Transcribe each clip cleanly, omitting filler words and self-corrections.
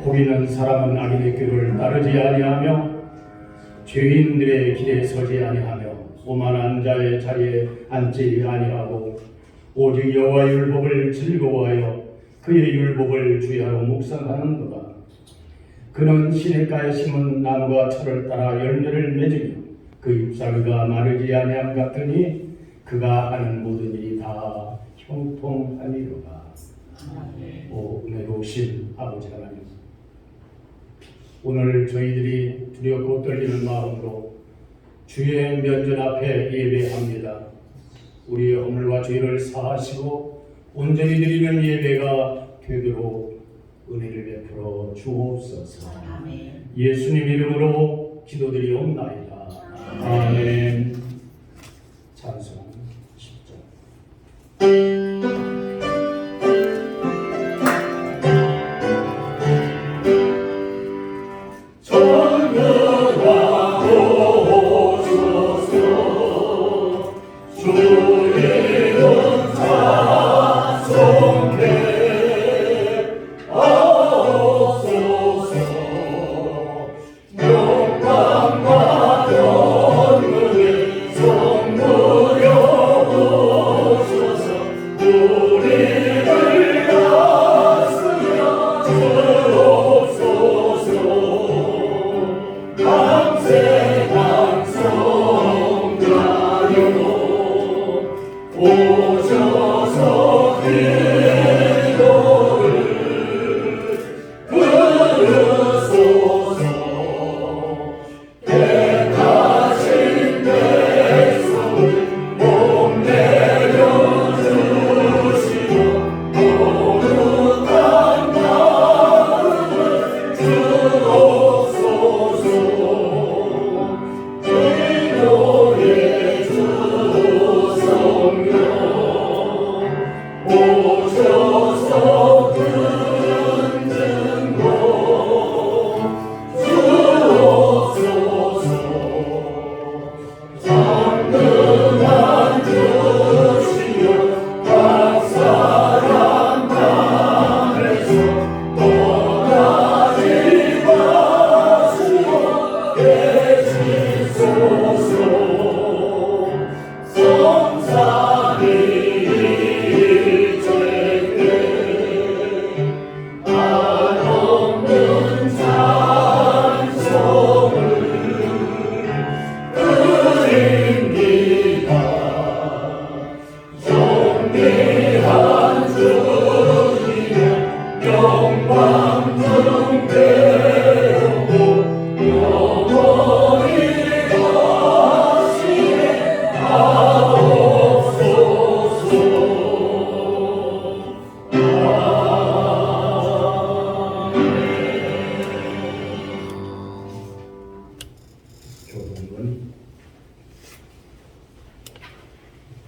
보이는 사람은 악인의 길을 따르지 아니하며 죄인들의 길에 서지 아니하며 오만한 자의 자리에 앉지 아니하고 오직 여호와의 율법을 즐거워하여 그의 율법을 주야로 묵상하는도다. 그는 시냇가에 심은 나무가 철을 따라 열매를 맺으며 그 잎사귀가 마르지 아니함 같으니 그가 하는 모든 일이 다 형통하리로다. 오 은혜로우신 아버지 하나님, 오늘 저희들이 두렵고 떨리는 마음으로 주의 면전 앞에 예배합니다. 우리의 허물과 죄를 사하시고 온전히 드리는 예배가 되도록 은혜를 베풀어 주옵소서. 예수님 이름으로 기도드리옵나이다. 아멘. 찬송 10절.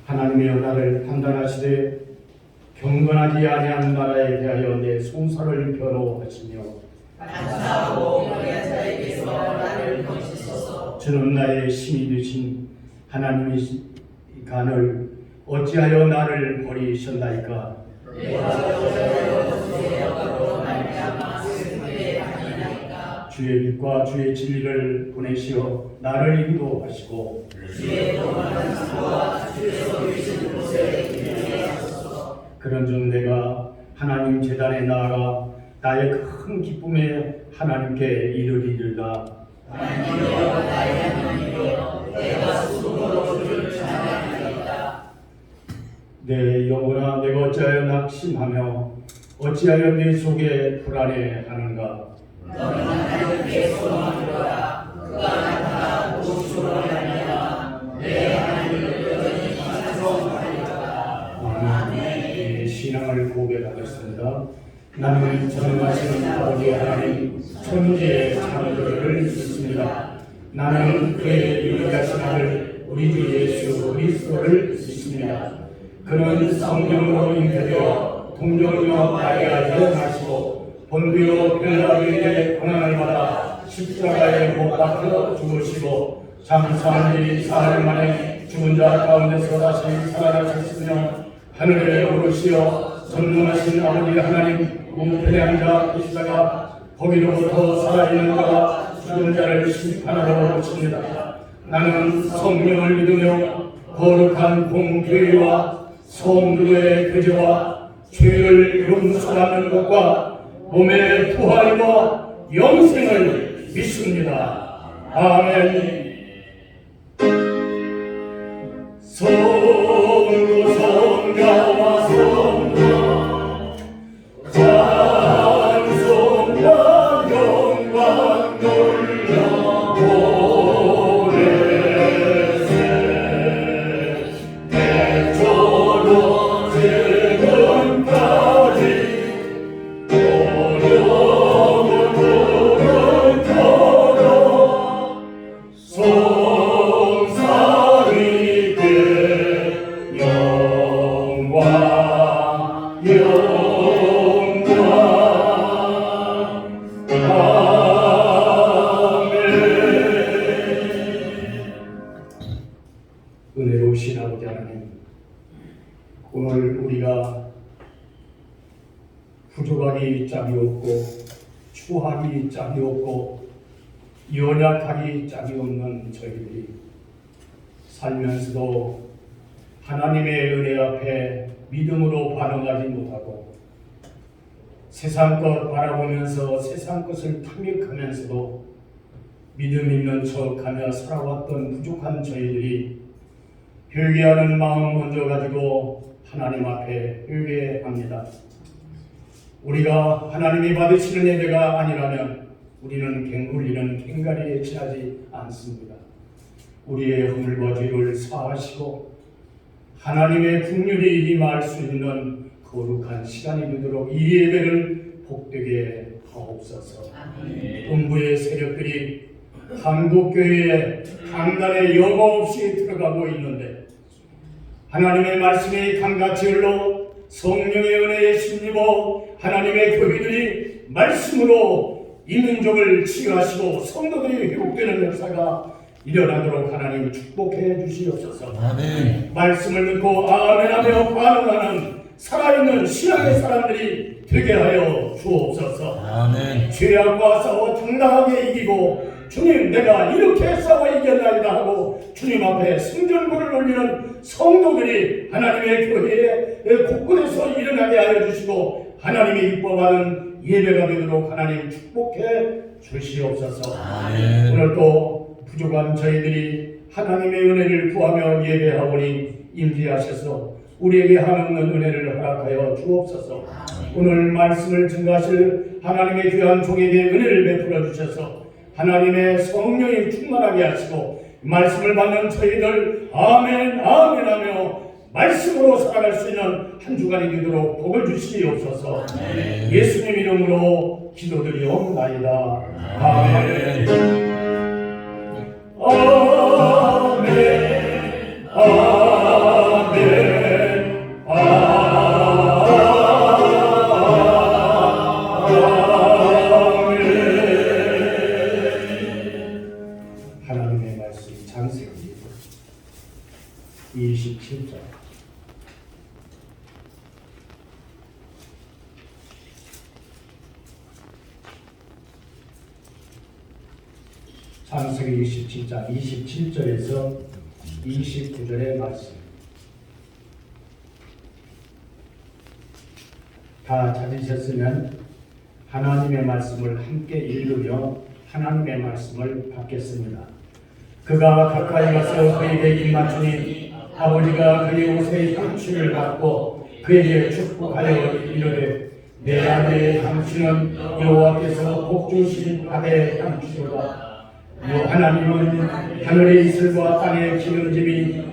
하나님의 나를 판단하시되 경건하지 아니한 나라에 대하여 내 송사를 변호하시며 감사하고 거리한 자에게서 나를 건지소서. 주는 나의 신이 되신 하나님의 간을 어찌하여 나를 버리셨나이까. 주의 빛과 주의 진리를 보내시어 나를 인도하시고 주의 동안한 상과 주께서 계신 곳에 이르게 하소서. 그런즉 내가 하나님 제단에 나아가 나의 큰 기쁨에 하나님께 이르리라. 하나님이여 나의 하나님이여 내가 수고로 주를 찬양하리이다. 내 영혼아 내가 어찌하여 낙심하며 어찌하여 내 속에 불안해하는가. 너는 하나님께 소망하노라. 그가 나타나 도주로 말미암아 내 하나님을 여전히 찬송하리로다. 아멘. 신앙을 고백하겠습니다. 나는 전능하신 아버지 하나님 천지의 창조주를 믿습니다. 나는 그의 유일하신 아들 우리 주 예수 그리스도를 믿습니다. 그는 성령으로 잉태되어 동정녀 마리아에 태어나시고 본디오 빌라도에게 고난을 받아 십자가에 못 박혀 죽으시고 장사한 지 사흘 만에 죽은 자 가운데서 다시 살아나셨으며 하늘에 오르시어 전능하신 아버지 하나님 우편에 앉아 계시다가 거기로부터 살아있는 자와 죽은 자를 심판하러 오십니다. 나는 성령을 믿으며 거룩한 공교회와 성도의 교제와 죄를 용서하는 것과 몸의 부활과 영생을 믿습니다. 아멘. 성도 성자와 성도 찬송과 영광 돌려 보내세 대초로 지금까지 오려고 걸어 송사리게 영광 은혜로우신 아버지 하나님, 오늘 우리가 부족하기 짝이 없고 추하기 짝이 없고 연약하기 짝이 없는 저희들이 살면서도 하나님의 은혜 앞에 믿음으로 반응하지 못하고 세상 것 바라보면서 세상 것을 탐닉하면서도 믿음 있는 척하며 살아왔던 부족한 저희들이 회개하는 마음 먼저 가지고 하나님 앞에 회개합니다. 우리가 하나님이 받으시는 예배가 아니라면 우리는 우리는 갱가리에 지나지 않습니다. 우리의 허물과 죄를 사하시고 하나님의 긍휼이 임할 수 있는 거룩한 시간이 되도록 이 예배를 복되게 하옵소서. 음부의 세력들이 한국교회에 강단에 여과 없이 들어가고 있는데 하나님의 말씀이 강같이 흘러 성령의 은혜에 힘입어 하나님의 교회들이 말씀으로 이 민족을 치유하시고 성도들이 회복되는 역사가 일어나도록 하나님 축복해 주시옵소서. 아멘. 말씀을 듣고 아멘하며 반응하는 살아있는 신앙의 사람들이 되게 하여 주옵소서. 아멘. 죄악과 싸워 당당하게 이기고 주님 내가 이렇게 싸워 이겼나이다 하고 주님 앞에 승전고를 올리는 성도들이 하나님의 교회에 곳곳에서 일어나게 하여 주시고 하나님이 기뻐하는 예배가 되도록 하나님 축복해 주시옵소서. 아멘. 오늘 또 부족한 저희들이 하나님의 은혜를 구하며 예배하오니 임재하셔서 우리에게 한없는 은혜를 허락하여 주옵소서. 오늘 말씀을 증거하실 하나님의 귀한 종에게 은혜를 베풀어 주셔서 하나님의 성령이 충만하게 하시고 말씀을 받는 저희들 아멘 아멘 하며 말씀으로 살아갈 수 있는 한 주간이 되도록 복을 주시옵소서. 예수님 이름으로 기도드리옵나이다. 아멘. 아멘. 하나님의 말씀이 장세기 27장 창세기 27장 27절에서 29절의 말씀 다 찾으셨으면 하나님의 말씀을 함께 읽으며 하나님의 말씀을 받겠습니다. 그가 가까이 가서 그에게 입 맞추니 아버지가 그의 옷에 향취를 받고 그에게 축복하여 이르되 내 아들의 향취는 여호와께서 복주신 아들의 향취로다. 하나님은 하늘의 이슬과 땅의 기름짐이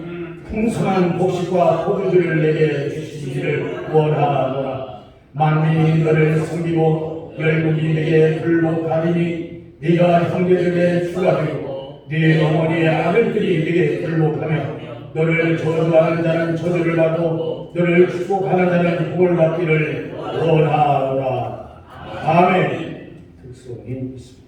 풍성한 복식과 포도주를 내게 주시기를 원하노라. 만민이 너를 섬기고 열국이 네게 불복하리니 네가 형제들에게 주가 되고 네 어머니의 아들들이 네게 불복하며 너를 저주하는 자는 저주를 받고 너를 축복하는 자는 복을 받기를 원하노라. 아멘. 특송이 있습니다.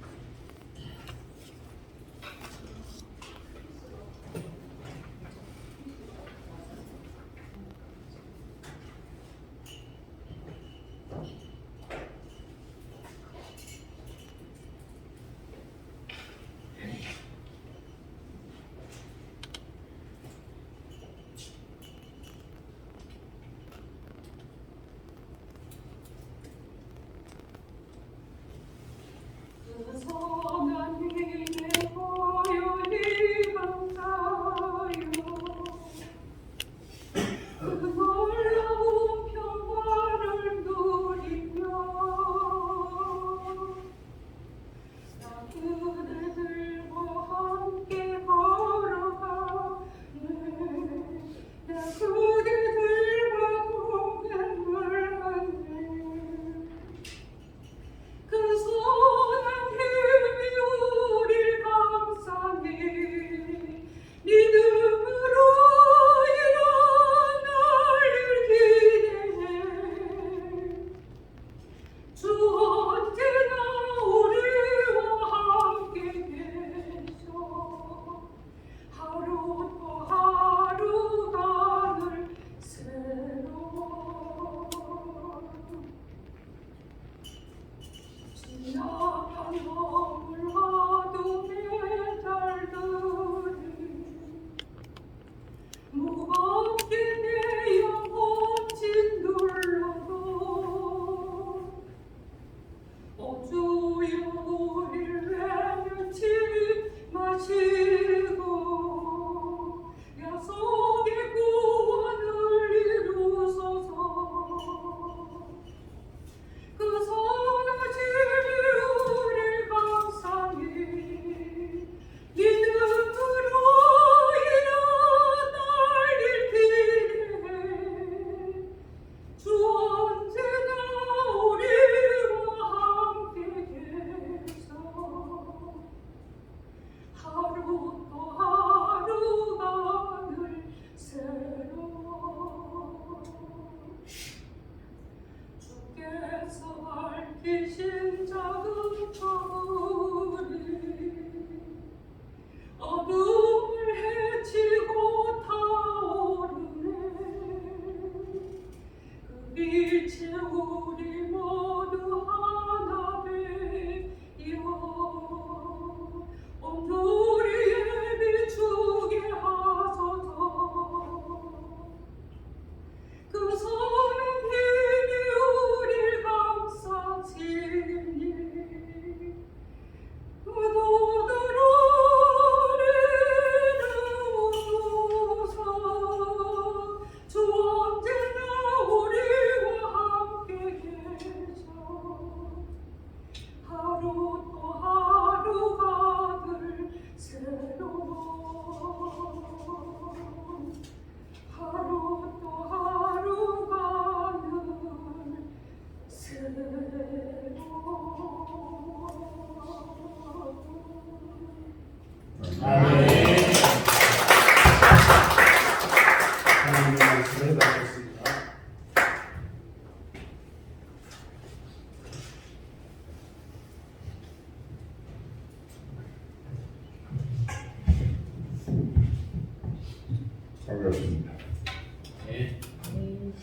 반갑습니다.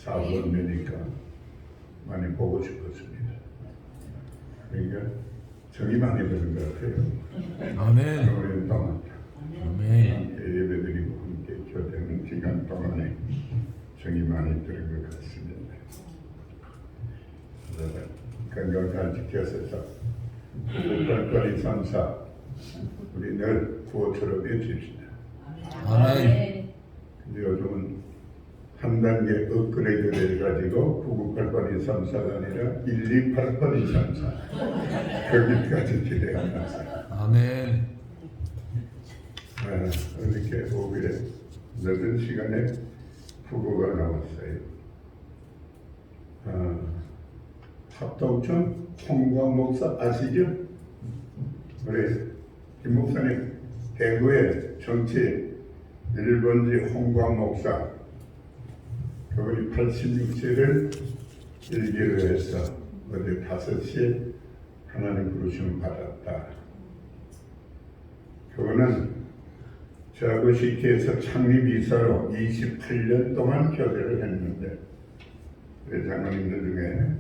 4번 되니까 많이 보고 싶었습니다. 그러니까 정이 많이 드는 것 같아요. 아멘. 오랜 동안 아멘. 함께 예배드리고 함께 교대하는 시간 동안에 정이 많이 드는 것 같습니다. 건강 잘 지켜서 국가권이 3사 우리 늘 구호처럼 외칩시다. 아멘. 근데 요즘은 한 단계 업그레이드 돼가지고 9988이 3사가 아니라 128번이 3사 거기까지 기대합니다. 아멘. 이렇게 오길래 늦은 시간에 부고가 나왔어요. 합동청 홍광 목사 아시죠? 우리 김 목사님 대구의 정치 1번지 홍광 목사, 그분이 86세를 일기로 해서 어제 5시에 하나님 부르심을 받았다. 그분은 저하고 시키에서 창립 이사로 28년 동안 교제를 했는데 우리 장로님들 중에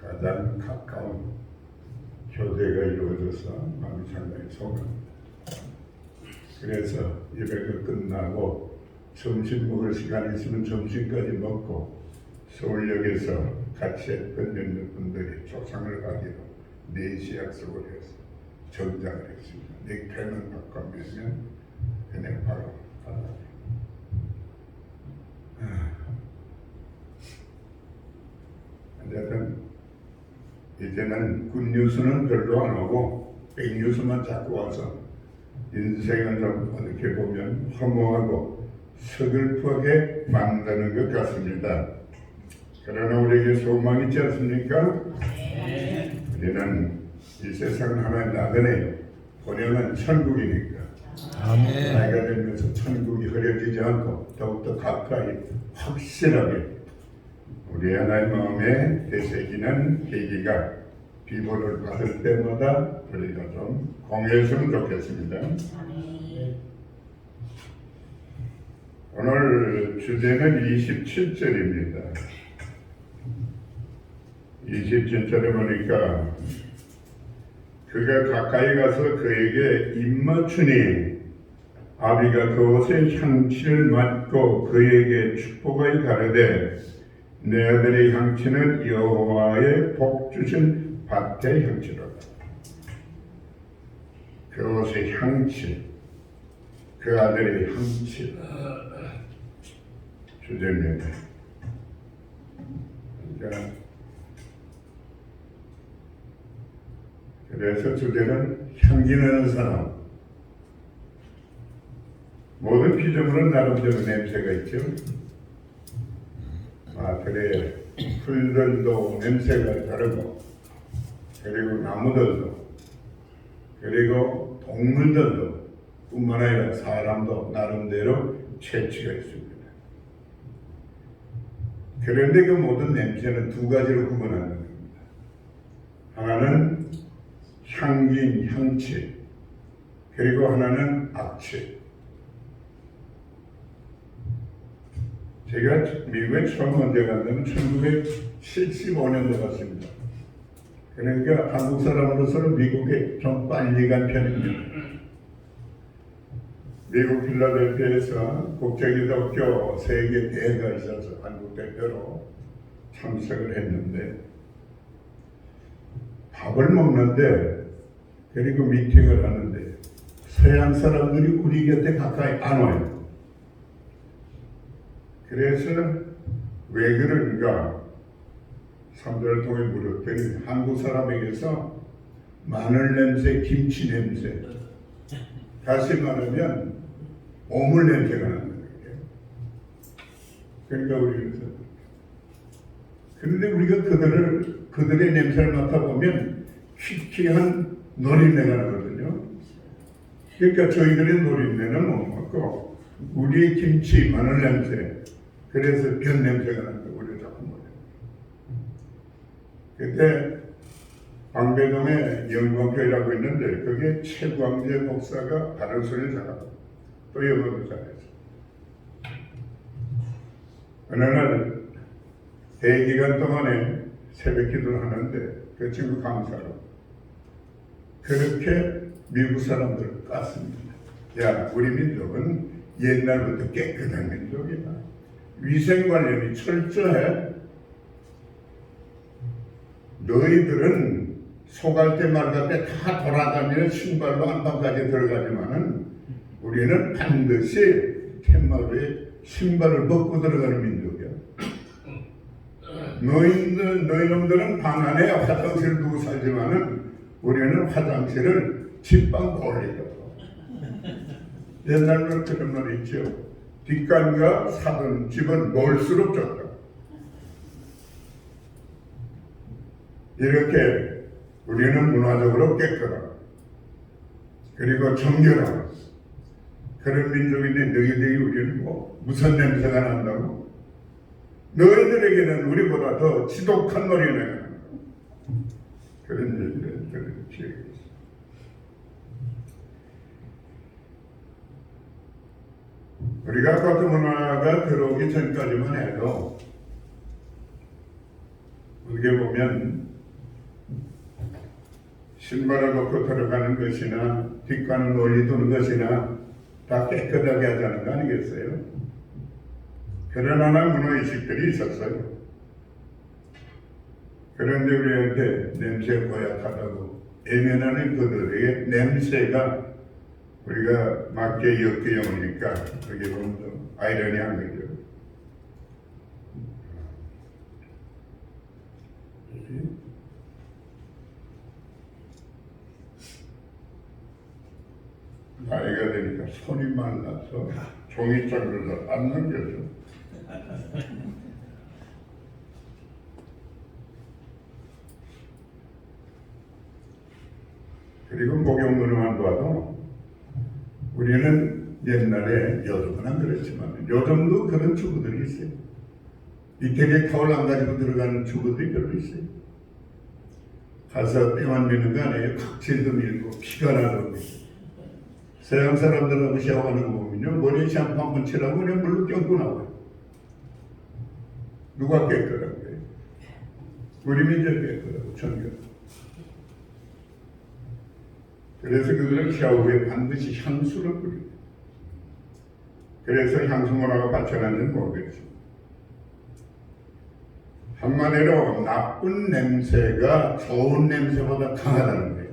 가장 가까운 교제가 이루어져서 마음이 상당히 소감합니다. 그래서 예배가 끝나고 점심 먹을 시간이 있으면 점심까지 먹고 서울역에서 같이 했던 몇몇 분들이 조상을 가기로 4시 약속을 해서 정장을 했습니다. 넥타이만 바꿔면 그냥 바로 가라고. 어쨌든 이제는 굿뉴스는 별로 안 오고 백뉴스만 자꾸 와서 인생을 좀 어떻게 보면 허무하고 서글프게 만드는 것 같습니다. 그러나 우리에게 소망이 있지 않습니까? 우리는 이 세상은 하나의 나그네 본연은 천국이니까 아멘. 나이가 들면서 천국이 흐려지지 않고 더욱더 가까이 확실하게 우리 하나의 마음에 되새기는 계기가 비보를 받을 때마다 우리가 좀 공유했으면 좋겠습니다. 오늘 주제는 27절입니다. 27절에 보니까 그가 가까이 가서 그에게 입맞추니 아비가 그옷의 향취를 맡고 그에게 축복을 가르되 내 아들의 향취는 여호와의 복 주신 밭의 향취로다. 그옷의 향취, 그 아들의 향취 주제입니다. 그러니까 그래서 주제는 향기 나는 사람. 모든 피조물은 나름대로 냄새가 있죠. 그래 풀들도 냄새가 다르고, 그리고 나무들도, 그리고 동물들도 뿐만 아니라 사람도 나름대로 체취가 있습니다. 그런데 그 모든 냄새는 두 가지로 구분하는 겁니다. 하나는 향기인 향취, 그리고 하나는 악취. 제가 미국에 처음 언제 갔냐면 1975년도 갔습니다. 그러니까 한국 사람으로서는 미국에 좀 빨리 간 편입니다. 미국 필라델피아에서 국제기독교 세계 대회가 있어서 한국 대표로 참석을 했는데 밥을 먹는데, 그리고 미팅을 하는데 서양 사람들이 우리 곁에 가까이 안 와요. 그래서 왜 그런가 사람들을 통해 물었더니 한국 사람에게서 마늘 냄새, 김치 냄새, 다시 말하면 오물 냄새가 난다는 거예요. 그러니까 우리는, 그런데 우리가 그들의 냄새를 맡아보면 희귀한 노린내가 나거든요. 그러니까 저희들의 노린내는 못 맡고 우리의 김치, 마늘 냄새, 그래서 변 냄새가 난다. 우리가 자꾸 몰라요. 그때 방배동에 영광교회라고 있는데 거기에 최광재 목사가 바른소리를 잘하고 또 영어도 잘했어. 어느 날 대기간 동안에 새벽 기도를 하는데 그 친구 강사로 그렇게 미국 사람들을 깠습니다. 야, 우리 민족은 옛날부터 깨끗한 민족이다. 위생 관련이 철저해. 너희들은 소갈 때 말갈 때 다 돌아다니는 신발로 안방까지 들어가지만은 우리는 반드시 툇마루에 신발을 벗고 들어가는 민족이야. 너희놈들은 방 안에 화장실을 두고 살지만은 우리는 화장실을 집방 올리고. 옛날로 그런 말 있죠. 뒷간과 사돈 집은 멀수록 좋다. 이렇게 우리는 문화적으로 깨끗하고 그리고 정결하고 그런 민족인데 너희들이 우리는 뭐 무슨 냄새가 난다고? 너희들에게는 우리보다 더 지독한 노래가 난다고. 그런 얘기를 들은 기억이 있어요. 우리가 과테말라가 들어오기 전까지만 해도 어떻게 보면 신발을 벗고 들어가는 것이나 뒷가는 널리 도는 것이나 다 깨끗하게 하자는 거 아니겠어요? 그런 하나의 문화의식들이 있었어요. 그런데 우리한테 냄새 고약하다고 애면하는 그들에게 냄새가 우리가 맞게 엮여오니까 그게 보면 좀 아이러니한 거죠. 나이가 되니까 손이 말라서 종이장으로 안 넘겨져. 그리고 목욕물만 봐도 우리는 옛날에 요즘은 안 그렇지만 요즘도 그런 주부들이 있어요. 이태리에 타올 안 가지고 들어가는 주부들이 별로 있어요. 가서 때만 미는 거 아니에요. 각질도 밀고 피가 나고 서양 사람들하고 샤워하는 거 보면요 머리에 샴푸 한 번 칠하고 그냥 물로 껴고 나와요. 누가 깨끗한 거예요? 우리 민족 깨끗하고 정결. 그래서 그들은 샤워에 반드시 향수를 뿌립니다. 그래서 향수 문화가 발전하는 뭐겠습니까? 한마디로 나쁜 냄새가 좋은 냄새보다 강하다는 거예요.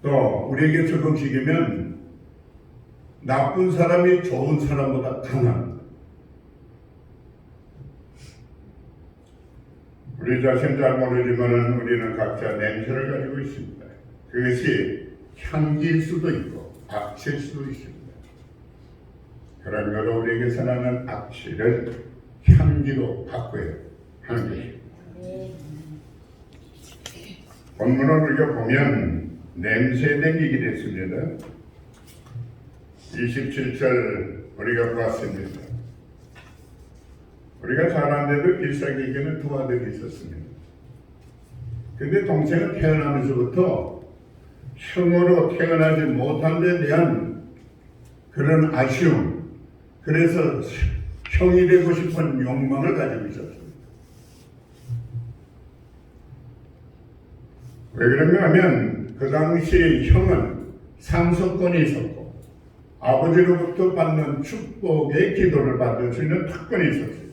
또 우리에게 적응시키면 나쁜 사람이 좋은 사람보다 강합니다. 우리 자신 잘 모르지만 우리는 각자 냄새를 가지고 있습니다. 그것이 향기일 수도 있고 악취일 수도 있습니다. 그런 거로 우리에게 선하는 악취를 향기로 바꿔야 하는 것입니다. 본문을 우리가 보면 냄새에 대한 얘기를 했습니다. 27절 우리가 봤습니다. 우리가 자라는데도 일사에게는 두 아들이 있었습니다. 근데 동생은 태어나면서부터 형으로 태어나지 못한 데 대한 그런 아쉬움, 그래서 형이 되고 싶은 욕망을 가지고 있었습니다. 왜 그런가 하면 그 당시 형은 상속권이 있었고 아버지로부터 받는 축복의 기도를 받을 수 있는 특권이 있었어요.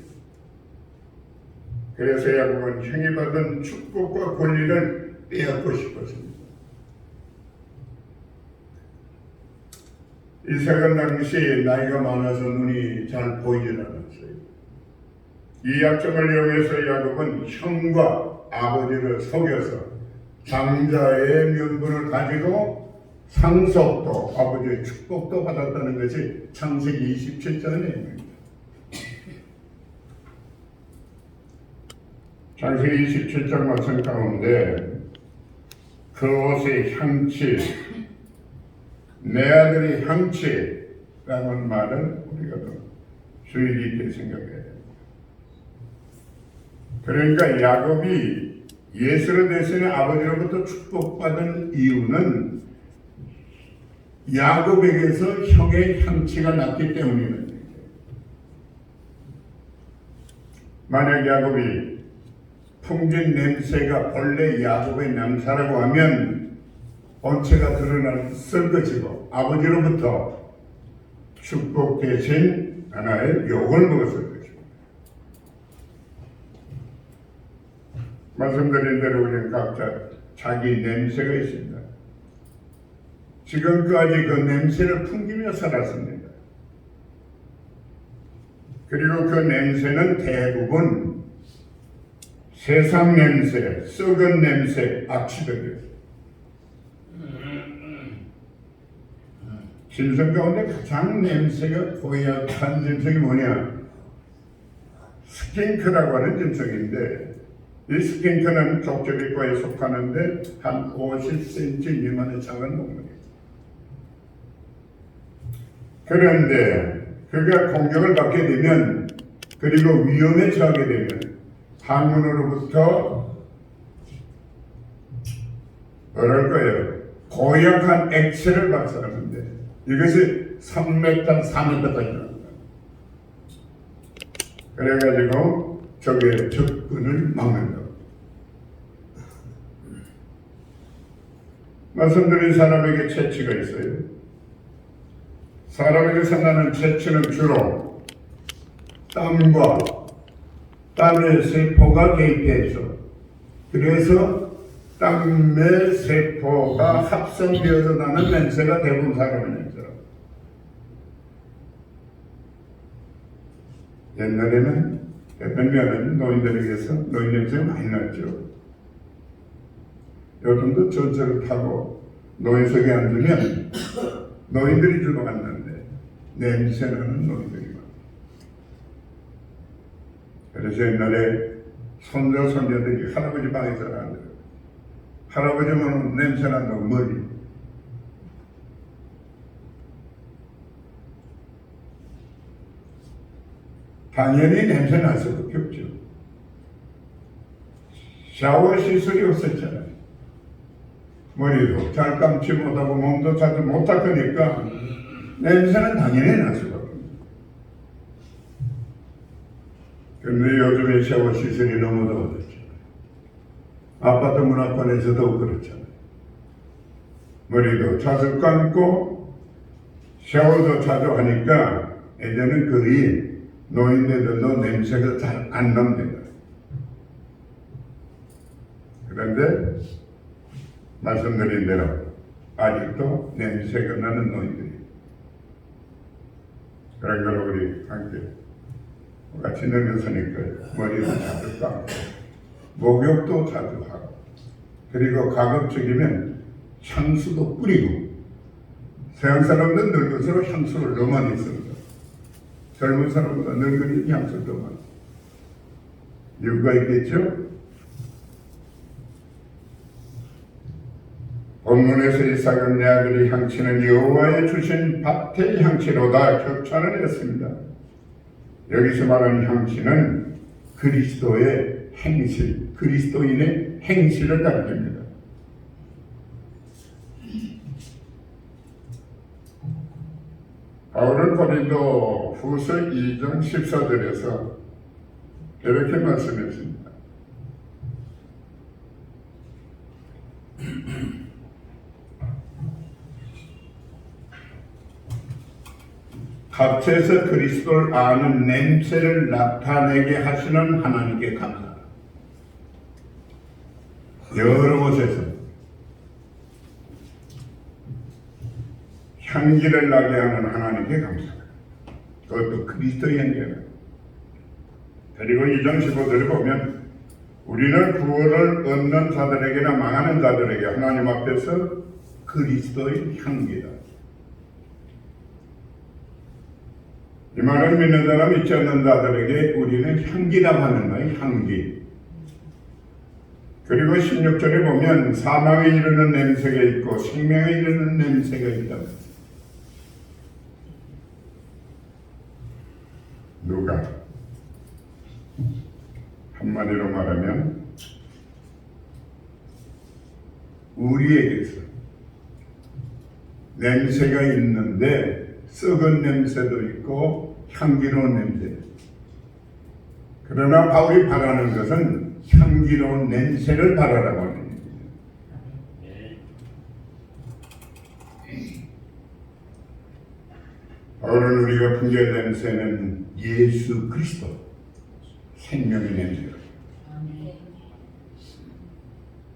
그래서 야곱은 형이 받은 축복과 권리를 빼앗고 싶었습니다. 이삭은 당시 나이가 많아서 눈이 잘 보이질 않았어요. 이 약점을 이용해서 야곱은 형과 아버지를 속여서 장자의 명분을 가지고 상속도 아버지의 축복도 받았다는 것이 창세기 27장의 내용입니다. 창세기 27장 말씀 가운데 그 옷의 향취, 내 아들의 향취라는 말은 우리가 더 주의 깊게 생각해야 됩니다. 그러니까 야곱이 예수를 대신해 아버지로부터 축복받은 이유는 야곱에게서 형의 향취가 났기 때문입니다. 만약 야곱이 풍긴 냄새가 본래 야곱의 냄새라고 하면 본체가 드러났을 것이고 아버지로부터 축복 대신 하나의 욕을 먹었을 것입니다. 말씀드린 대로 우리는 각자 자기 냄새가 있습니다. 지금까지 그 냄새를 풍기며 살았습니다. 그리고 그 냄새는 대부분 세상 냄새, 썩은 냄새, 악취들이에요. 짐승 가운데 가장 냄새가 고약한 짐승이 뭐냐? 스킨크라고 하는 짐승인데 이 스킨크는 족제비과에 속하는데 한 50cm 미만의 작은 동물이에요. 그런데 그가 공격을 받게 되면 그리고 위험에 처하게 되면 항문으로부터 뭐랄 거예요? 고약한 액체를 발사하는데 이것이 3m, 4m까지 나옵니다. 그래가지고 적의 접근을 막는다. 말씀드린 사람에게 채취가 있어요. 사람에게서 나는 채취는 주로 땀과 땀의 세포가 개입해서 그래서 땀의 세포가 합성되어서 나는 냄새가 대부분 사람의 냄새라고. 옛날에는 몇몇은 노인들에게서 노인 냄새가 많이 났죠. 요즘도 전철을 타고 노인석에 앉으면 노인들이 주로 앉는데 냄새나는 노인들이 많아요. 그래서 옛날에 손자 손녀들이 할아버지 방에서 앉아요. 할아버지 보면 냄새난다고 머리. 당연히 냄새 날 수밖에 없죠. 샤워 시설이 없었잖아요. 머리도 잘 감지 못하고 몸도 잘 못할 거니까 냄새는 당연히 날 수밖에 없어요. 그런데 요즘에 샤워 시설이 너무 더워졌죠. 아파트 문화권에서도 그렇잖아요. 머리도 자주 감고 샤워도 자주 하니까 이제는 거의 노인네들도 냄새가 잘 안 납니다. 그런데 말씀드린 대로 아직도 냄새가 나는 노인들이 그런 걸 우리 함께 같이 늙었으니까 머리도 자주 감고 목욕도 자주 하고 그리고 가급적이면 향수도 뿌리고 서양 사람들은 늙을수록 향수를 너무 많이 씁니다. 젊은 사람보다 늙은이 향수를 더 많이 이유가 있겠죠? 본문에서 이삭은 내 아들의 향치는 여호와의 주신 밭의 향치로다 격찬을 했습니다. 여기서 말하는 향치는 그리스도의 행실, 그리스도인의 행실을 가리킵니다. 바울은 고린도 후서 2장 14절에서 이렇게 말씀했습니다. 값에서 그리스도를 아는 냄새를 나타내게 하시는 하나님께 감사합니다. 여러 곳에서 향기를 나게 하는 하나님께 감사합니다. 그것도 그리스도의 향기가. 그리고 2장 15절에 보면 우리는 구원을 얻는 자들에게나 망하는 자들에게 하나님 앞에서 그리스도의 향기다. 이 말은 믿는 사람 믿지 않는 자들에게 우리는 향기라고 하는 거예요. 향기. 그리고 16절에 보면 사망에 이르는 냄새가 있고 생명에 이르는 냄새가 있다. 누가? 한마디로 말하면 우리에게서 냄새가 있는데 썩은 냄새도 있고 향기로운 냄새. 그러나 바울이 바라는 것은 향기로운 냄새를 바라라고 하는 겁니다. 바울은 우리가 풍겨야 냄새는 예수 그리스도 생명의 냄새다.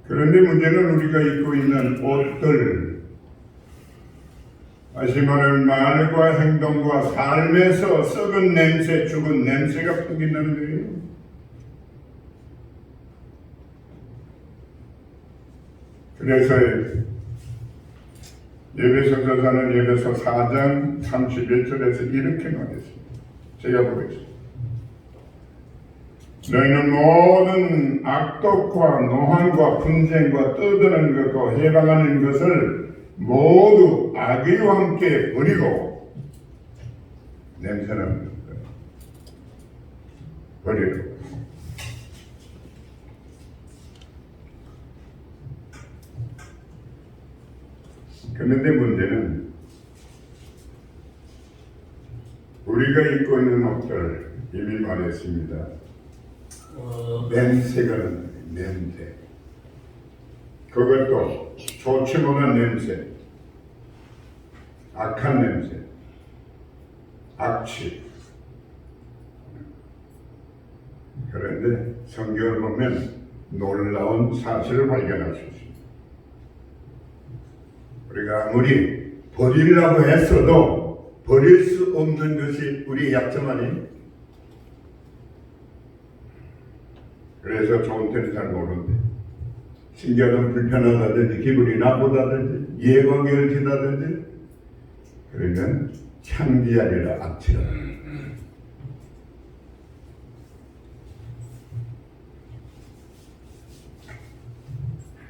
그런데 문제는 우리가 입고 있는 옷들, 다시 말하면 말과 행동과 삶에서 썩은 냄새, 죽은 냄새가 풍긴다는 거예요. 그래서 에베소서는 에베소 4장 31절에서 이렇게 말했습니다. 제가 보겠습니다. 너희는 모든 악독과 노함과 분쟁과 떠드는 것과 해방하는 것을 모두 악의와 함께 버리고 냄새나는 것 버리고 그런데 문제는 우리가 입고 있는 옷들 이미 말했습니다. 냄새가 나는 냄새. 그것도 좋지 못한 냄새, 악한 냄새, 악취. 그런데 성경을 보면 놀라운 사실을 발견할 수 있습니다. 우리가 아무리 버리려고 했어도 버릴 수 없는 것이 우리의 약점 아니에요? 그래서 좋은 때는 잘 모르는데 신경은 불편하다든지 기분이 나쁘다든지 이해관계 얽히다든지 그러면 창기 아니라 악취라.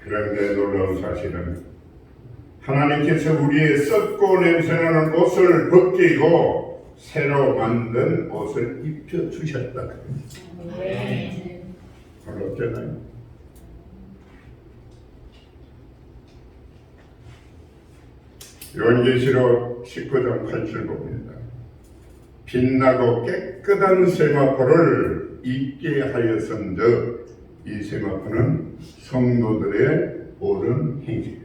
그런데 놀라운 사실은 하나님께서 우리의 썩고 냄새나는 옷을 벗기고 새로 만든 옷을 입혀주셨다. 어렵잖아요. 요한계시록 19장 8절 봅니다. 빛나고 깨끗한 세마포를 입게 하였은즉 이 세마포는 성도들의 옳은 행실.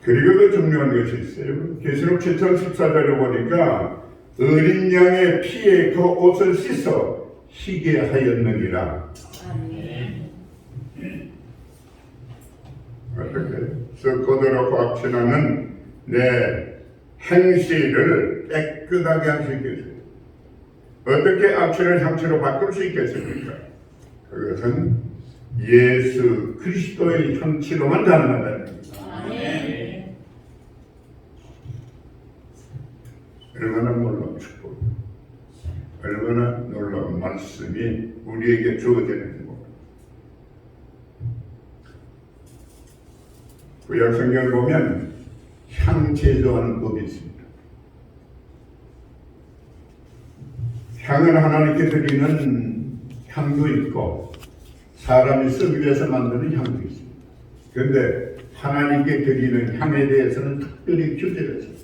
그리고 더 중요한 것이 있어요. 계시록 7장 14절에 보니까 어린 양의 피에 그 옷을 씻어 희게 하였느니라. 어떻게 썩고 더럽고 악취나는 내 행실을 깨끗하게 할 수 있겠어요? 어떻게 악취를 향취로 바꿀 수 있겠습니까? 그것은 예수 그리스도의 향취로만 가능하다는 겁니다. 얼마나 놀라운 축복, 얼마나 놀라운 말씀이 우리에게 주어지는 것. 구약 성경을 보면 향 제조하는 법이 있습니다. 향은 하나님께 드리는 향도 있고 사람이 쓰기 위해서 만드는 향도 있습니다. 그런데 하나님께 드리는 향에 대해서는 특별히 규제가 있습니다.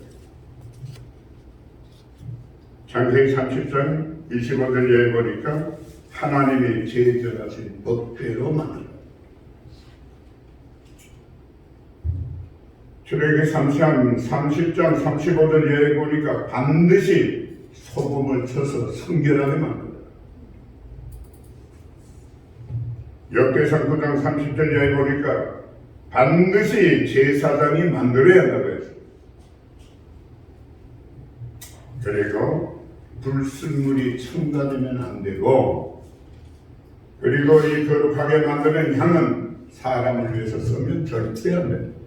창세기 30장 25절에 보니까 하나님이 제정하신 법대로 만든다. 출애굽기 30장 35절에 보니까 반드시 소금을 쳐서 성결하게 만든다. 역대상 9장 30절에 보니까 반드시 제사장이 만들어야 한다고 했어요. 그리고 불순물이 첨가되면 안 되고, 그리고 이 거룩하게 만드는 향은 사람을 위해서 쓰면 절대 안 됩니다.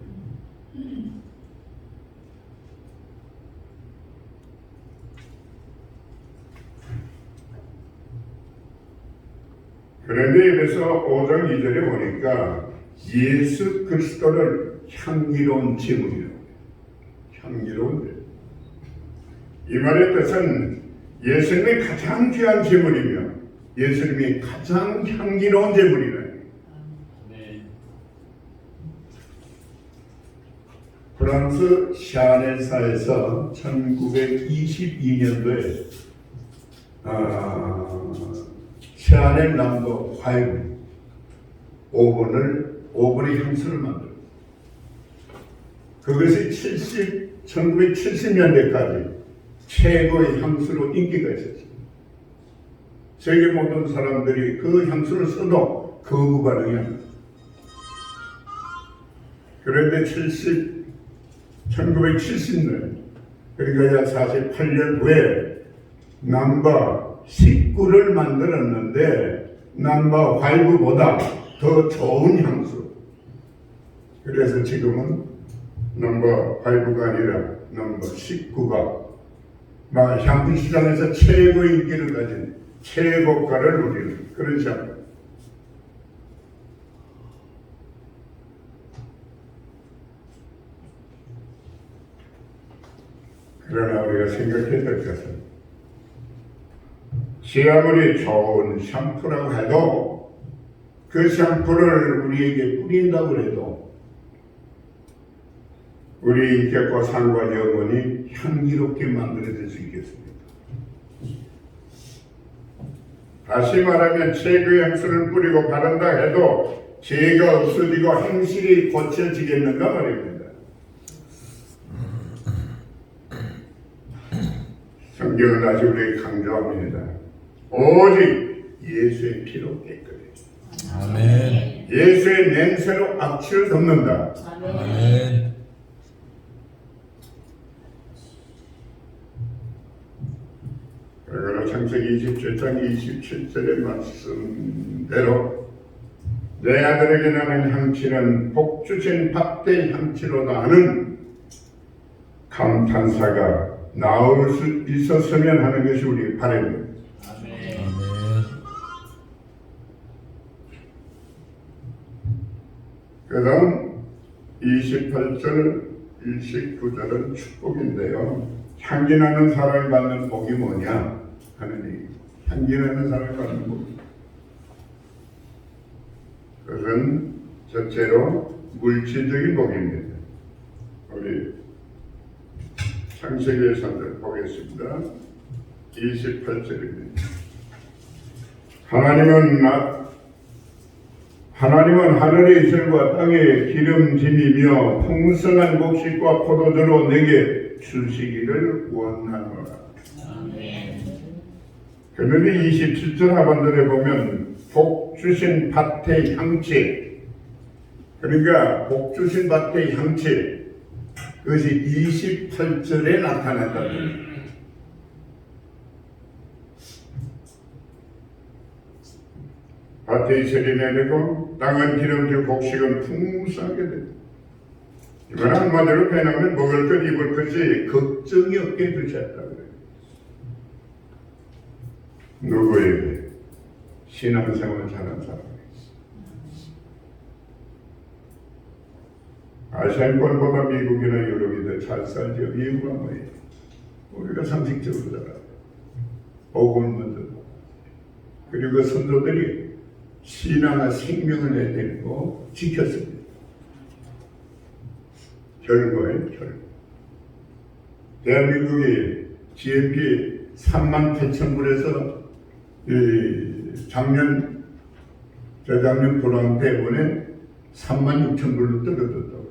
그런데 여기서 5장 2절에 보니까 예수 그리스도를 향기로운 제물이라고 해요. 향기로운 제물. 이 말의 뜻은 예수님이 가장 귀한 제물이며 예수님이 가장 향기로운 제물이다. 프랑스 샤넬사에서 1922년도에 샤넬 넘버 5 오븐의 향수를 만들었어요. 그것이 1970년대까지 최고의 향수로 인기가 있었습니다. 세계 모든 사람들이 그 향수를 써도 거부 반응이 안 됩니다. 그런데 1970년, 그러니까 약 48년 후에 넘버 19를 만들었는데 넘버 5보다 더 좋은 향수. 그래서 지금은 넘버 5가 아니라 넘버 19가 향품 시장에서 최고 인기를 가진 최고가를 누리는 그런 샴푸. 그러나 우리가 생각해야 될 것은 아무리 좋은 샴푸라고 해도 그 샴푸를 우리에게 뿌린다고 해도 우리 인격과 삶과 영혼이 향기롭게 만들어질 수 있겠습니까? 다시 말하면 최고의 향수를 뿌리고 바른다 해도 죄가 없어지고 행실이 고쳐지겠는가 말입니다. 성경은 다시 우리에게 강조합니다. 오직 예수의 피로 깨끗해. 아멘. 예수의 냄새로 악취를 덮는다. 아멘. 그러나 창세기 27장 27절의 말씀대로 내 아들에게 나는 향치는 복 주신 밭의 향치로다 하는 감탄사가 나올 수 있었으면 하는 것이 우리의 바람입니다. 아멘. 그 다음 28절 29절은 축복인데요. 향기나는 사람이 받는 복이 뭐냐 하는 얘기. 향기나는 사람이 받는 복. 그것은 첫째로 물질적인 복입니다. 우리 창세기에서 보겠습니다. 28절입니다. 하나님은 하늘의 이슬과 땅의 기름짐이며 풍성한 곡식과 포도주로 내게 주시기를 원하노라. 그런데 27절 하반절에 보면 복 주신 밭의 향취, 그러니까 복 주신 밭의 향취, 그것이 28절에 나타난다는 거예요. 밭의 이슬이 내리고 땅은 기름져 곡식은 풍성하게 됩니다. 이건 한마디로 표현하면 먹을 것 입을 것이 걱정이 없게 해주셨다고 그래요. 누구에게? 신앙생활 잘한 사람에게. 아시아권보다 미국이나 유럽이 더 잘 살죠. 이유가 뭐예요? 우리가 상식적으로 잘하고 복음을 먼저 보고 그리고 선조들이 신앙과 생명을 내드리고 지켰습니다. 결과예요, 결과. 대한민국이 GNP 38,000불에서 재작년 불황 때문에 36,000불로 떨어졌다고요.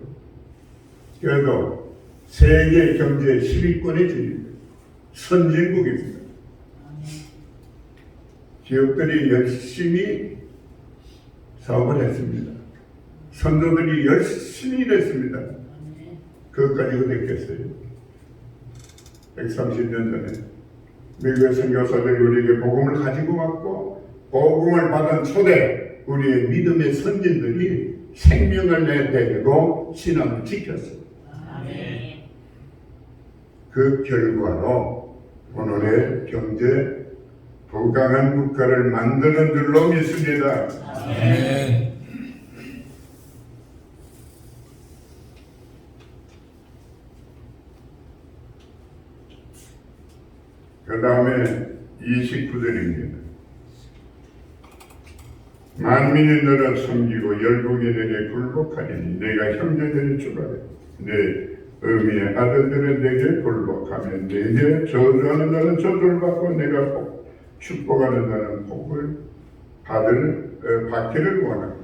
그래도 세계 경제 10위권에 진입니다. 선진국입니다. 기업들이 열심히 사업을 했습니다. 선조들이 열심히 일했습니다. 그것까지도 됐겠어요. 130년 전에 미국의 선교사들이 우리에게 복음을 가지고 왔고 복음을 받은 초대 우리의 믿음의 선진들이 생명을 내드리고 신앙을 지켰어요. 그 결과로 오늘의 경제 부강한 국가를 만드는 줄로 믿습니다. 아멘. 그 다음에 29절입니다. 만민이 너를 섬기고 열국이 내게 굴복하리니 내가 형제들의 주가래 내 의미의 아들들은 내게 굴복하면 내게 저주하는 자는 저주를 받고 내가 축복하는 자는 복을 받기를 원하고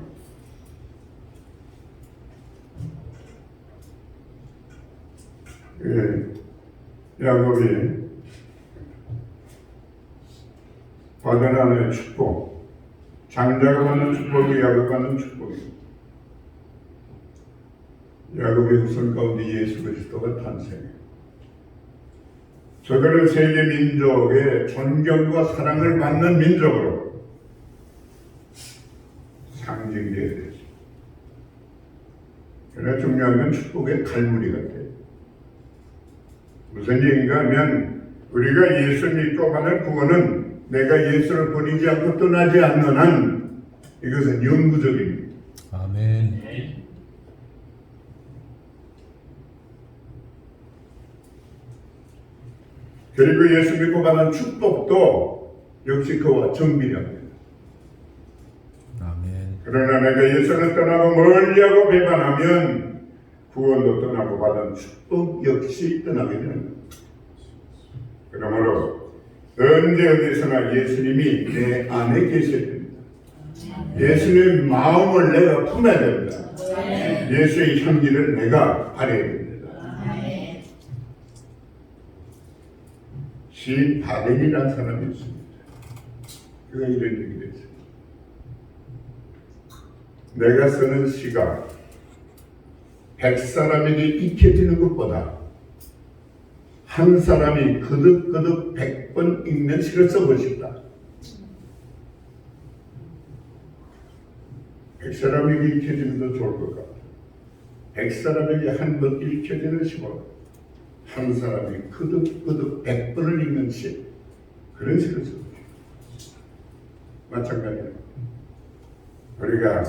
야곱이 받은 하나의 축복, 장자가 받는 축복이 야곱이 받는 축복입니다. 야곱의 후손 가운데 예수 그리스도가 탄생해요. 저들은 세계 민족의 존경과 사랑을 받는 민족으로 상징되어야 되죠. 그러나 중요한 건 축복의 칼무리 같아요. 무슨 얘기인가 하면 우리가 예수 믿고 받은 구원은 내가 예수를 버리지 않고 떠나지 않는 한 이것은 영구적입니다. 아멘. 그리고 예수 믿고 받은 축복도 역시 그와 정비랍니다. 아멘. 그러나 내가 예수를 떠나고 멀리하고 배반하면 구원도 떠나고 받은 축복 역시 떠나게 되는 겁니다. 그러므로 언제 어디서나 예수님이 내 안에 계셔야 됩니다. 예수님의 마음을 내가 품어야 됩니다. 예수의 향기를 내가 발해야 됩니다. 시인 바벨이라는 사람이 있습니다. 그가 이런 얘기를 했어요. 내가 쓰는 시가 100사람에게 익혀지는 것보다 한 사람이 거듭거듭 100번 읽는 시를 써보고 싶다. 100사람에게 익혀지면 더 좋을 것 같다. 100사람에게 한 번 읽혀지는 시보다 한 사람이 거듭거듭 100번을 읽는 시, 그런 시를 써보고 싶다. 마찬가지로 우리가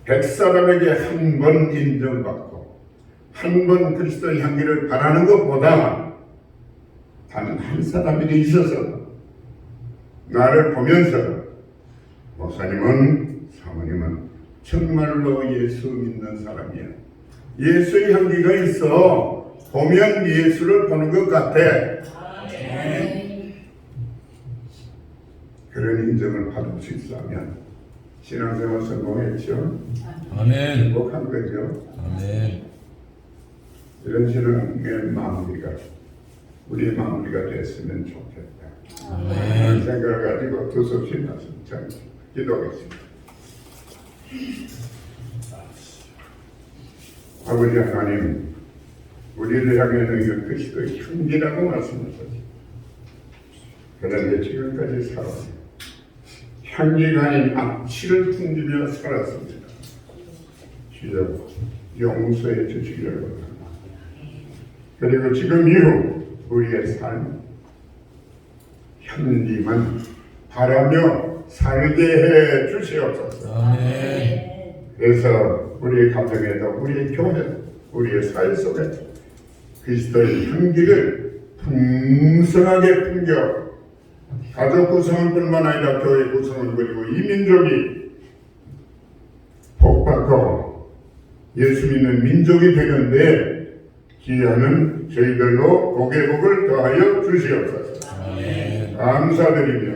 100사람에게 한 번 인정받고 한 번 그리스도의 향기를 바라는 것보다 단 한 사람에게 있어서 나를 보면서 목사님은 사모님은 정말로 예수 믿는 사람이야. 예수의 향기가 있어. 보면 예수를 보는 것 같아. 그런 인정을 받을 수 있으면 신앙생활 성공했죠. 아멘. 행복한 거죠. 아멘. 이런 신앙의 마무리가 우리의 마무리가 됐으면 좋겠다. 아멘. 생각을 가지고 두서없이 말씀 참 기도하겠습니다. 아버지 하나님, 우리를 향해 너희가 그리스도의 향기라고 말씀하셨습니다. 그런데 지금까지 살았습니다. 향기가 아닌 악취를 풍기며 살았습니다. 주여 용서해 주시기를 원합니다. 그리고 지금 이후 우리의 삶 향기만 바라며 살게 해 주시옵소서. 아멘. 그래서 우리의 가정에도 우리의 교회도 우리의 사회 속에 그리스도의 향기를 풍성하게 풍겨 가족 구성을 뿐만 아니라 교회 구성을 그리고 이 민족이 복받고 예수 믿는 민족이 되는데 기여하는 저희들로 복의 복을 더하여 주시옵소서. 아멘. 감사드리며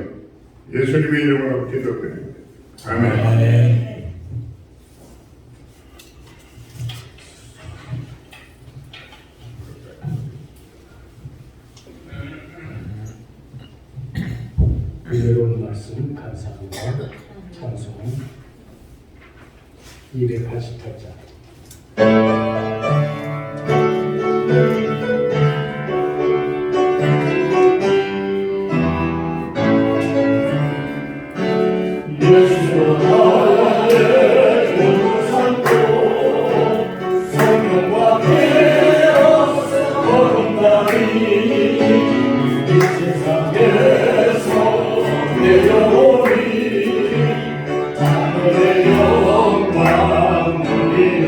예수님의 이름으로 기도드립니다. 아멘. 아멘. 은혜로운 말씀 감사합니다. 찬송 288장. 영광 우리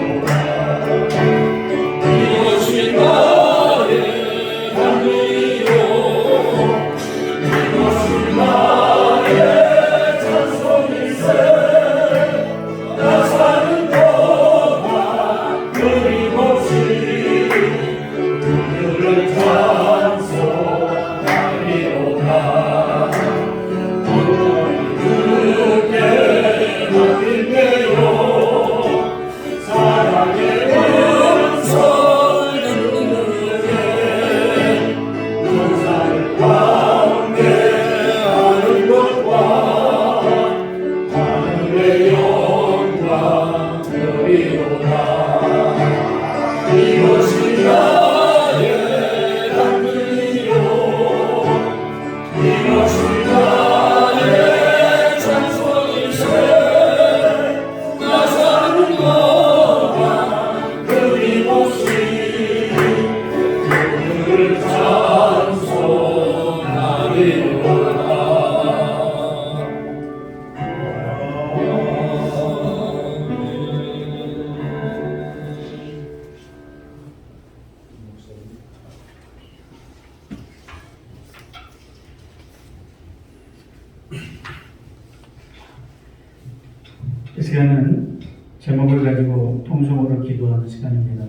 이 시간은 제목을 가지고 통성으로 기도하는 시간입니다.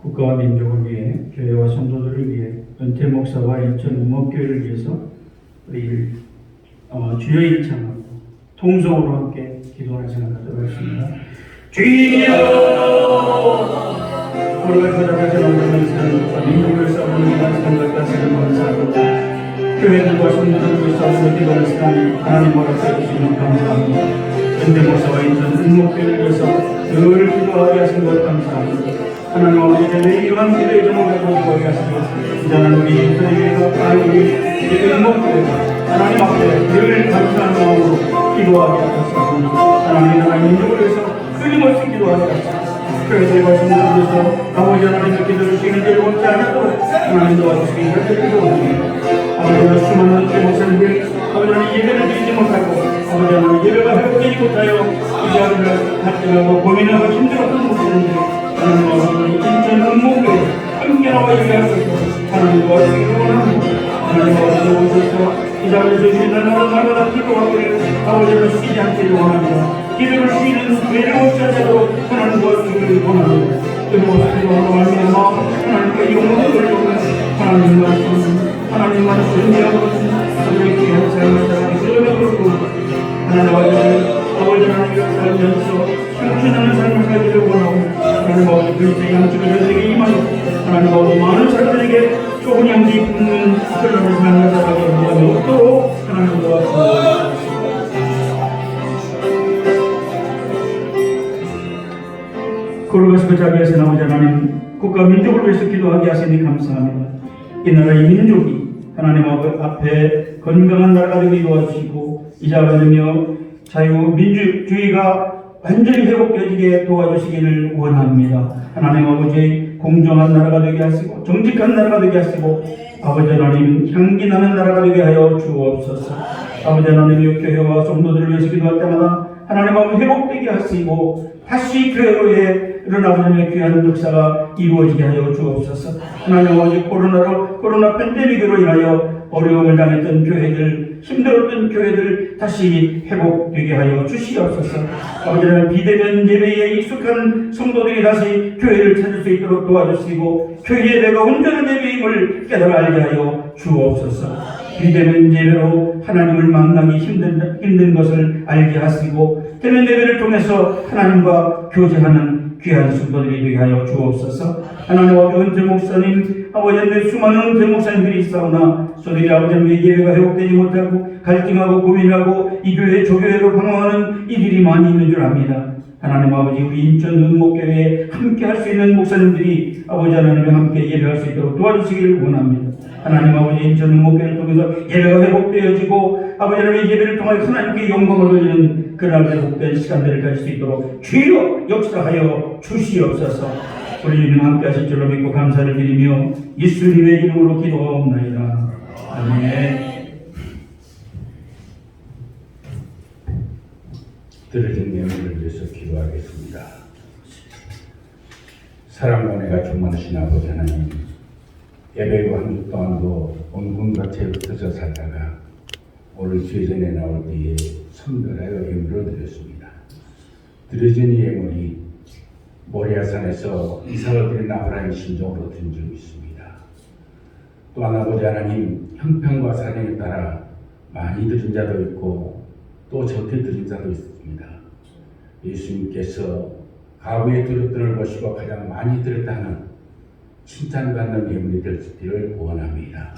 국가와 민족을 위해, 교회와 성도들을 위해, 은퇴 목사와 인천 음목교회를 위해서 우리 주여 일창하고 통성으로 함께 기도하는 시간 갖도록 하겠습니다. 주여! 우리가 바닥에서 나오는 시간, 민족을 싸우는 이란 생각과 감사합니다. 교회들과 성도들을 싸우는 기도하는 시간, 하나님 허락해 주시면 감사합니다. 은퇴 목사와 인천 음목교회를 위해서 늘 기도하게 하신 것 감사합니다. 하나님 아버지께 이러한 기도의 제목을 기도하게 하시고 이제는 우리 인터넷과 우리 음목교회가 하나님 앞에 늘 감사하는 마음으로 기도하게 하셨습니다. 하나님 민족을 위해서 끊임없이 기도하게 하셨습니다. 교회들과 성도들을 위해서 아버지 하나님의 기도를 시기를 못지 않도록 하나님 도와주시기 간절히 기도합니다. 아버지는 수많은 목사님들 아버지는 예배를 드리지 못하고 아버지는 예배가 회복되지 못하여 이 자리를 갈등하고 고민하고 힘들었던 목사님들 하나님 아버지는 인천 음목교회 함께 나와 예배하소서. 하나님 도와주시기 원합니다. 하나님 아버지는 오셔서 이 자리에 주시는 날마다 기도하기를 아버지는 쉬지 않기를 원합니다. 기도를 쉬는 외로운 자세로 하나님 도와주시기를 원합니다. 그리고 기도하고 말미암아 하나님께 영광을 돌려오는 하나님 말씀 하나님 말씀 우리의 귀한 삶을 살아가기 그러므로 하나님 아버지 하나님을 살면서 충신하는 삶을 살기를 원하고 하나님 아버지 그리스도의 양식을 저들에게 임하여 하나님 아버지 많은 사람들에게 좋은 양식이 붙는 그런 삶을 살아가기 원하도록 하나님 도와주시옵소서. 거룩하시고 자비하신 아버지 하나님 국가 민족을 위해서 기도하게 하시니 감사합니다. 이 나라의 민족이 하나님 앞에 건강한 나라가 되게 도와주시고 이자가 되며 자유민주주의가 완전히 회복되게 도와주시기를 원합니다. 하나님 아버지 공정한 나라가 되게 하시고 정직한 나라가 되게 하시고 아버지 하나님 향기나는 나라가 되게 하여 주옵소서. 아버지 하나님의 교회와 성도들을 위해서 기도할 때마다 하나님 아버지 회복되게 하시고 다시 교회로의 이런 아버지의 귀한 역사가 이루어지게 하여 주옵소서. 하나님 아버지 코로나 팬데믹으로 인하여 어려움을 당했던 교회들, 힘들었던 교회들 다시 회복되게 하여 주시옵소서. 아버지 하나님 비대면 예배에 익숙한 성도들이 다시 교회를 찾을 수 있도록 도와주시고 교회 예배가 온전한 예배임을 깨달아 알게 하여 주옵소서. 비대면 예배로 하나님을 만나기 힘든 것을 알게 하시고 대면 예배를 통해서 하나님과 교제하는 귀한 성도들이 되게 하여 주옵소서. 하나님 아버지 은퇴 목사님 아버지 하나님 수많은 은퇴 목사님들이 있사오나 저들이 아버지 하나님의 예배가 회복되지 못하고 갈등하고 고민하고 이 교회 저 교회로 방황하는 이들이 많이 있는 줄 압니다. 하나님 아버지 우리 인천 음목교회에 함께 할 수 있는 목사님들이 아버지 하나님과 함께 예배할 수 있도록 도와주시기를 원합니다. 하나님 아버지 인천 음목교회를 통해서 예배가 회복되어지고 아버지 하나님의 예배를 통해 하나님께 영광을 돌리는 그날 회복된 시간들을 가질 수 있도록 주여 역사하여 주시옵소서. 우리 주님 함께 하실 줄로 믿고 감사를 드리며 예수님의 이름으로 기도하옵나이다. 아멘. 들어진 예물을 위해서 기도하겠습니다. 사랑과 은혜가 충만하신 아버지 하나님, 예배고 한 주 동안도 온군과 채 흩어져 살다가 오늘 주전에 나올 때에 선별하여 예물을 드렸습니다. 드려진 이 예물이 모리아산에서 이삭을 드린 아브라함의 심정으로 드린 줄 믿습니다. 또한 아버지 하나님, 형편과 사정에 따라 많이 드린 자도 있고 또 적게 드린 자도 있습니다. 예수님께서 가구에 드렸던을 보시고 가장 많이 드렸다는 칭찬받는 예물이 될 수 있기를 원합니다.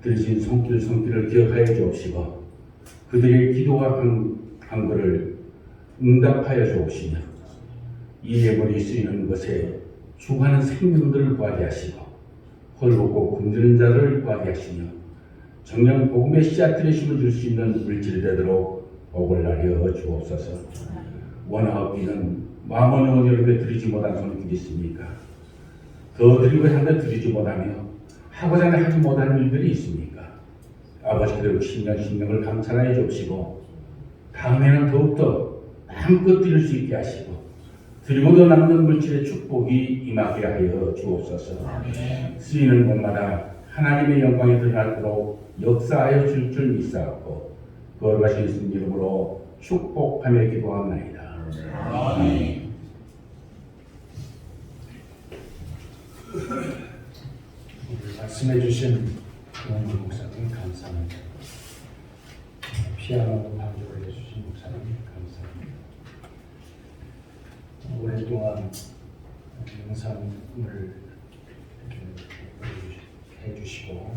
드리신 손길을 기억하여 주옵시고 그들의 기도와 간구를 응답하여 주옵시며 이 예물이 쓰이는 것에 죽어가는 생명들을 구하게 하시고 홀롭고 굶주린 자를 구하게 하시며 정령 복음의 씨앗들이 심어줄 수 있는 물질이 되도록 복을 나려 주옵소서. 원하옵기는 마음의 영혼을 드리지 못한 손길이 있습니까? 더 드리고 한데 드리지 못하며 하고자 하지 못하는 일들이 있습니까? 아버지 그대로 신령을 감찰하여 주시고 다음에는 더욱더 마음껏 드릴 수 있게 하시고 드리고도 남는 물질의 축복이 임하게 하여 주옵소서. 쓰이는 곳마다 하나님의 영광이 드러나도록 역사하여 줄 줄 믿사옵고 거룩하신 예수님 이름으로 축복하며 기도합나이다. 아멘. 말씀해 주신 김원근 목사님 감사합니다. 피아노 반주를 해주신 목사님 감사합니다. 오랫동안 영상을 이렇게 해주시고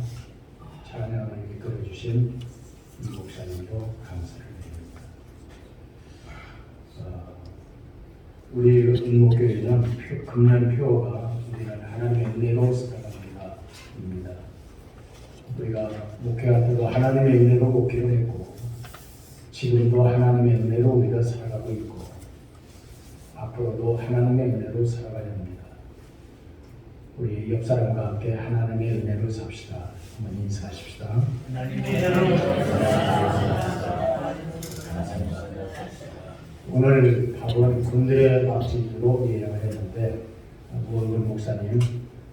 찬양을 이끌어주신 목사님도 감사를 드립니다. 우리 은목교회는 금년표가 우리는 하나님의 은혜로 살아갑니다. 우리가 목회할 때도 하나님의 은혜로 목회를 했고 지금도 하나님의 은혜로 우리가 살아가고 있고 앞으로도 하나님의 은혜로 살아가야 합니다. 우리 옆 사람과 함께 하나님의 은혜로 삽시다. 한번 인사하십시다. 오늘 밥은 군대의 밥집으로 예약을 했는데 무원근 목사님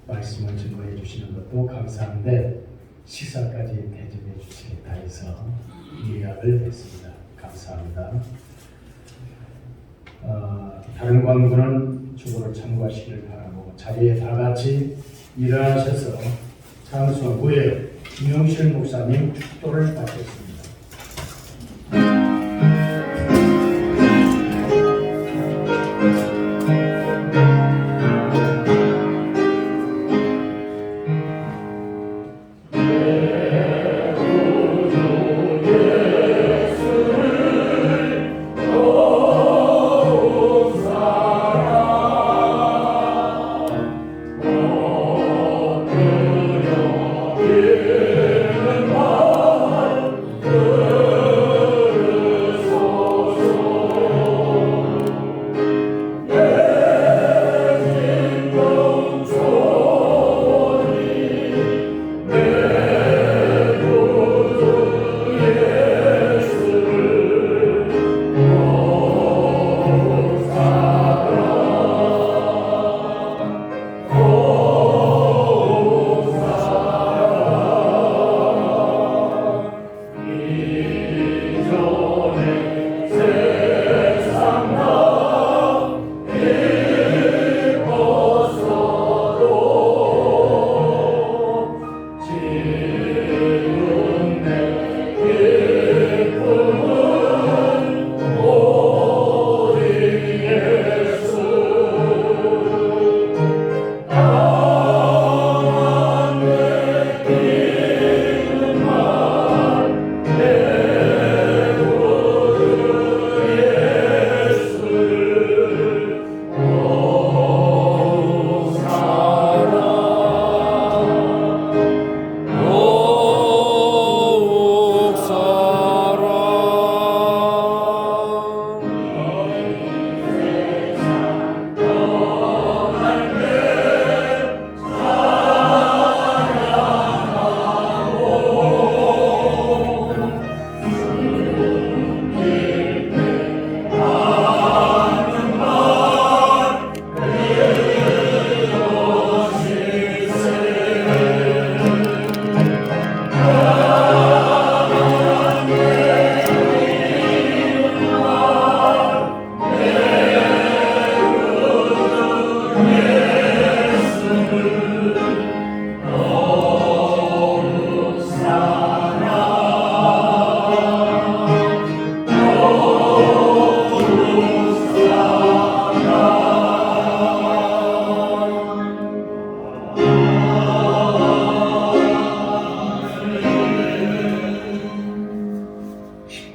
말씀을 증거해 주시는 것도 감사한데 식사까지 대접해 주시겠다 해서 예약을 했습니다. 감사합니다. 다른 광부는 주보를 참고하시길 바라고 자리에 다 같이 일어나셔서 장수원 구에 김용실 목사님 축도를 받겠습니다.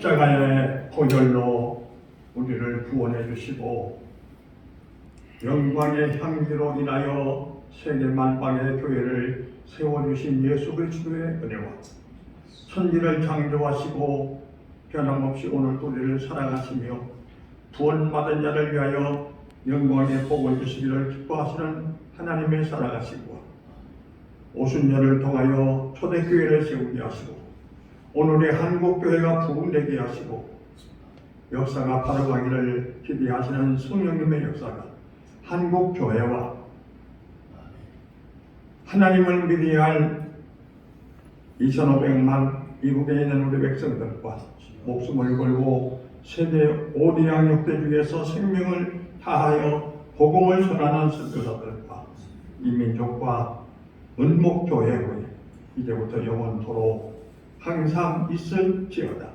십자가의 보혈로 우리를 구원해 주시고 영광의 향기로 인하여 세계 만방의 교회를 세워주신 예수 그리스도의 은혜와 천지를 창조하시고 변함없이 오늘도 우리를 사랑하시며 구원받은 자를 위하여 영광의 복을 주시기를 기뻐하시는 하나님의 사랑하시고 오순절을 통하여 초대교회를 세우게 하시고 오늘의 한국교회가 부흥되게 하시고 역사가 바로 가기를 기대하시는 성령님의 역사가 한국교회와 하나님을 믿어야 할 2500만 이국에 있는 우리 백성들과 목숨을 걸고 세계 5대 양육대 중에서 생명을 다하여 복음을 전하는 선교사들과 이 민족과 은목교회의 이제부터 영원토록 항상 있을지어다.